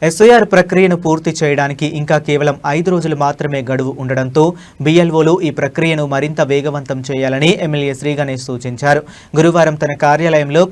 SIR ప్రక్రియను పూర్తి చేయడానికి ఇంకా కేవలం 5 రోజులు మాత్రమే గడువు ఉండడంతో బిఎల్ఓలు ఈ ప్రక్రియను మరింత వేగవంతం చేయాలని ఎమ్మెల్యే శ్రీ గణేష్ సూచించారు. గురువారం తన కార్యాలయంలో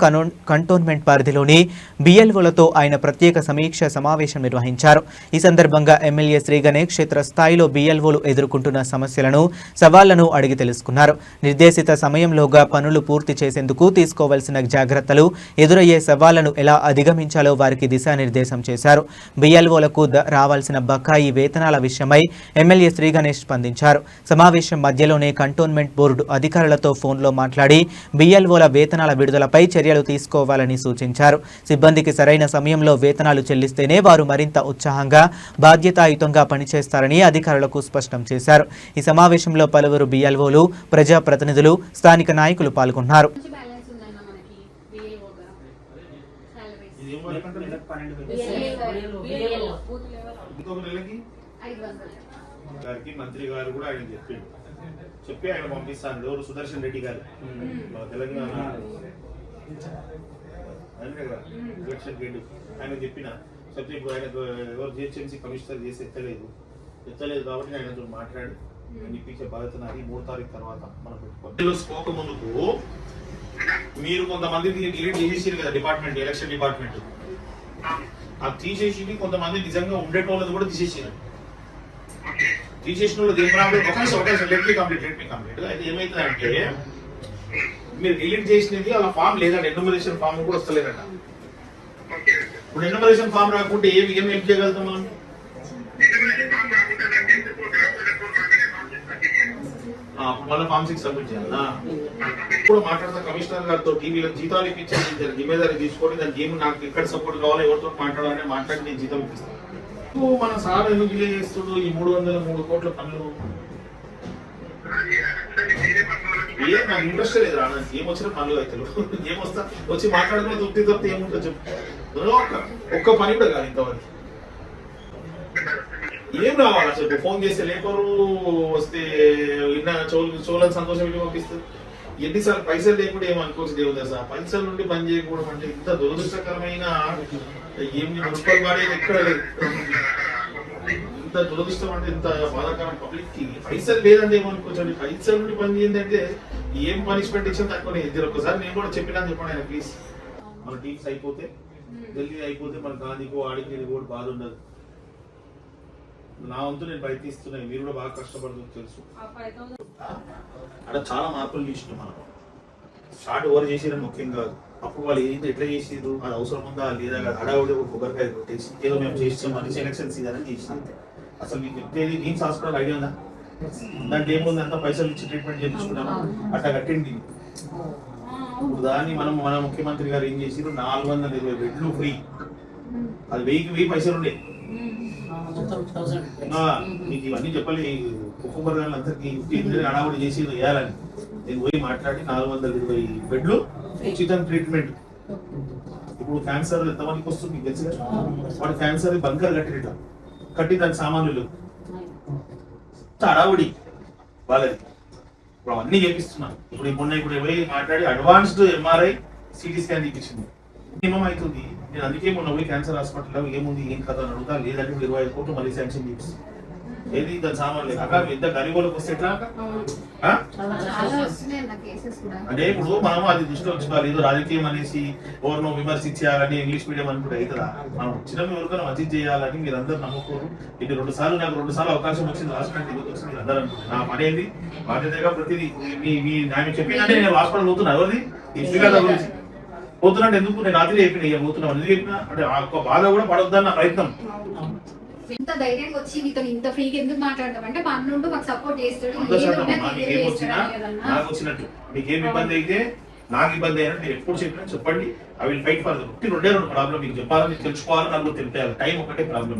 కంటోన్మెంట్ పరిధిలోని బిఎల్ఓలతో ఆయన ప్రత్యేక సమీక్ష సమావేశం నిర్వహించారు. ఈ సందర్భంగా ఎమ్మెల్యే శ్రీ గణేష్ క్షేత్రస్థాయిలో బిఎల్ఓలు ఎదుర్కొంటున్న సమస్యలను, సవాళ్లను అడిగి తెలుసుకున్నారు. నిర్దేశిత సమయంలోగా పనులు పూర్తి చేసేందుకు తీసుకోవాల్సిన జాగ్రత్తలు, ఎదురయ్యే సవాళ్లను ఎలా అధిగమించాలో వారికి దిశానిర్దేశం చేశారు. బిఎల్ఓలకు రావాల్సిన బకాయి వేతనాల విషయమై ఎమ్మెల్యే శ్రీ గణేష్ స్పందించారు. సమావేశం మధ్యలోనే కంటోన్మెంట్ బోర్డు అధికారులతో ఫోన్లో మాట్లాడి బిఎల్ఓల వేతనాల విడుదలపై చర్యలు తీసుకోవాలని సూచించారు. సిబ్బందికి సరైన సమయంలో వేతనాలు చెల్లిస్తేనే వారు మరింత ఉత్సాహంగా, బాధ్యతాయుతంగా పనిచేస్తారని అధికారులకు స్పష్టం చేశారు. ఈ సమావేశంలో పలువురు బిఎల్ఓలు, ప్రజాప్రతినిధులు, స్థానిక నాయకులు పాల్గొన్నారు. మంత్రి గారు కూడా ఆయన చెప్పి ఆయన పంపిస్తాను. ఎవరు? సుదర్శన్ రెడ్డి గారు, తెలంగాణ ఎలక్షన్ గేడు. ఆయన చెప్పిన చెప్తే ఇప్పుడు ఆయన ఎవరు జిహెచ్ఎంసీ కమిషనర్ చేసి ఎత్తలేదు కాబట్టి ఆయనతో మాట్లాడి ఇప్పించే బాధ్యత నాది. 3 తారీఖు తర్వాత మనం పెట్టుకోవాలి. ముందుకు మీరు కొంతమంది డిలీట్ చేసేసారు కదా డిపార్ట్మెంట్, ఎలక్షన్ డిపార్ట్మెంట్. అది తీసేసి కొంతమంది నిజంగా ఉండేటోళ్ళది కూడా తీసేసారు. తీసేసిన వాళ్ళు లెట్ మీ కంప్లీట్. అయితే ఏమైతుందంటే మీరు డిలీట్ చేసినది అలా ఫామ్ లేదండి, ఎన్యూమరేషన్ ఫామ్ కూడా వస్తలేదట. ఇప్పుడు ఎన్యూమరేషన్ ఫామ్ రాకుంటే ఏం చేయగలుగుతాం మనం? మళ్ళీ ఫామ్ 6 సబ్మిట్ చేయాలా? ఇప్పుడు మాట్లాడతా కమిషనర్ గారితో, టీవీలో జీతాలు ఇప్పించి జిమ్మేదారీ తీసుకొని దానికి ఏమి నాకు ఎక్కడ సపోర్ట్ కావాలో ఎవరితో మాట్లాడాలని మాట్లాడి నేను జీతం ఇప్పిస్తాను. మన సార్ ఎందుకు డిలే చేస్తుడు ఈ 303 కోట్ల పనులు? నాకు ఇంట్రెస్ట్ లేదు రా, ఏమొచ్చిన పనులు అవుతారు. ఏమొస్తా వచ్చి మాట్లాడుకున్న తృప్తి ఏముంటుంది చెప్పు. ఒక్క పని కూడా కాదు ఇంతవరకు. ఏం రావాలి అసలు? ఫోన్ చేస్తే లేపరు, వస్తే విన్న చోళ్ళని సంతోషం పెట్టి పంపిస్తారు. ఎన్నిసార్లు పైసలు లేకుండా ఏమనుకోవచ్చు దేవుదా సార్? పైసల నుండి పని చేయకపోవడం అంటే ఇంత దురదృష్టకరమైన ఏమి మున్సిపల్ వాడేది ఎక్కడ లేదు. ఇంత దురదృష్టం అంటే ఇంత బాధాకరం పబ్లిక్ కి. పైసలు లేదంటే ఏమనుకోవచ్చు. పైసల నుండి పని చేయండి ఏం పనిష్మెంట్ ఇచ్చిన తక్కువనే. ఇద్దరు ఒక్కసారి నేను కూడా చెప్పినా చెప్పండి ఆయన ప్లీజ్. మన టీమ్స్ అయిపోతే, ఢిల్లీ అయిపోతే మన గాంధీకో ఆడికి కూడా బాధ ఉండదు. నా వంతు నేను ప్రయత్నిస్తున్నాను, మీరు కూడా బాగా కష్టపడుతుంది తెలుసు. అక్కడ చాలా మార్పులు చేసినాం మనం. స్టార్ట్ ఓవర్ చేసిరని ముఖ్యం కాదు. అప్పుడు వాళ్ళు ఏంటి ఎట్లా చేసిరు, అది అవసరం ఉందా లేదా, హడావుడి కొబ్బరికాయ కొట్టేసి ఏదో మేము చేస్తాం అని సెలక్షన్ సీజన్ చేసినాం. అసలు మీకు చెప్పేది నీమ్స్ హాస్పిటల్ ఐడియా ఉందా? దాంట్లో ఏముంది, అంతా పైసలు ఇచ్చి ట్రీట్మెంట్ చేయించుకున్నాము, అట్లా కట్టింది. ఇప్పుడు దాన్ని మన ముఖ్యమంత్రి గారు ఏం చేసిరు, 420 బెడ్లు ఫ్రీ. అది 1000 పైసలు ఉండే. మీకు ఇవన్నీ చెప్పాలి కుటుంబర్ గారు అందరికి హడావుడి చేసి వేయాలని నేను పోయి మాట్లాడి 420 బెడ్లు ఉచిత ట్రీట్మెంట్. ఇప్పుడు క్యాన్సర్ ఎంతమందికి వస్తుంది మీకు తెలుసు కదా. వాడు క్యాన్సర్ బంకర్ కట్టి దానికి సామాన్లు హడావుడి వాళ్ళది. ఇప్పుడు అవన్నీ చేపిస్తున్నాను. ఇప్పుడు పోయి మాట్లాడి అడ్వాన్స్డ్ ఎంఆర్ఐ, సిటీ స్కాన్ తీపించింది. ఏమవుతుంది? నేను అందుకే మొన్న పోయి క్యాన్సర్ హాస్పిటల్లో ఏముంది ఏం కథ అని అడుగుతా. లేదంటే 25 కోట్లు మళ్ళీ శాంక్షన్ చేపిస్తుంది. ఏది దాని సామాన్లు అక్క పెద్ద గరీబోళ్ళకి వస్తే ఎట్లా? అంటే ఇప్పుడు మనం అది దృష్టిలో ఉంచుకోవాలి. ఏదో రాజకీయం అనేసి ఎవరినో విమర్శించాలని ఇంగ్లీష్ మీడియం అనుకుంటే అవుతుందా? మనం వచ్చిన ఎవరికైనా మంచి చేయాలని మీరు అందరూ నమ్ముకోరు. ఇది నాకు 2 సార్లు అవకాశం వచ్చింది, రాష్ట్రానికి ఎందుకు వచ్చింది మీరు అందరూ అనుకుంటారు. నా పని ఏంది బాధ్యతగా ప్రతిదీ మీ ఆయన చెప్పిందంటే నేను హాస్పిటల్ పోతున్నా. ఎవరిది ఈ గురించి పోతున్నట్టు ఎందుకు? నేను రాత్రి చెప్పిన పోతున్నాను ఎందుకు చెప్పినా అంటే ఆ బాధ కూడా పడొద్దని నా ప్రయత్నం. ఇంత ధైర్యంగా వచ్చి మీతో ఇంత ఫ్రీగా ఎందుకు మాట్లాడతాం అంటే మా అన్నుంటూ మాకు సపోర్ట్ చేస్తాడు. నాకు వచ్చినట్టు మీకేం ఇబ్బంది అయితే, నాకు ఇబ్బంది అయినా మీరు ఎప్పుడు చెప్పినా చెప్పండి. I will fight for the 2 problem మీకు చెప్పాలని తెలుసుకోవాలని నాకు తెలిపేయాలి. టైం ఒకటే ప్రాబ్లం.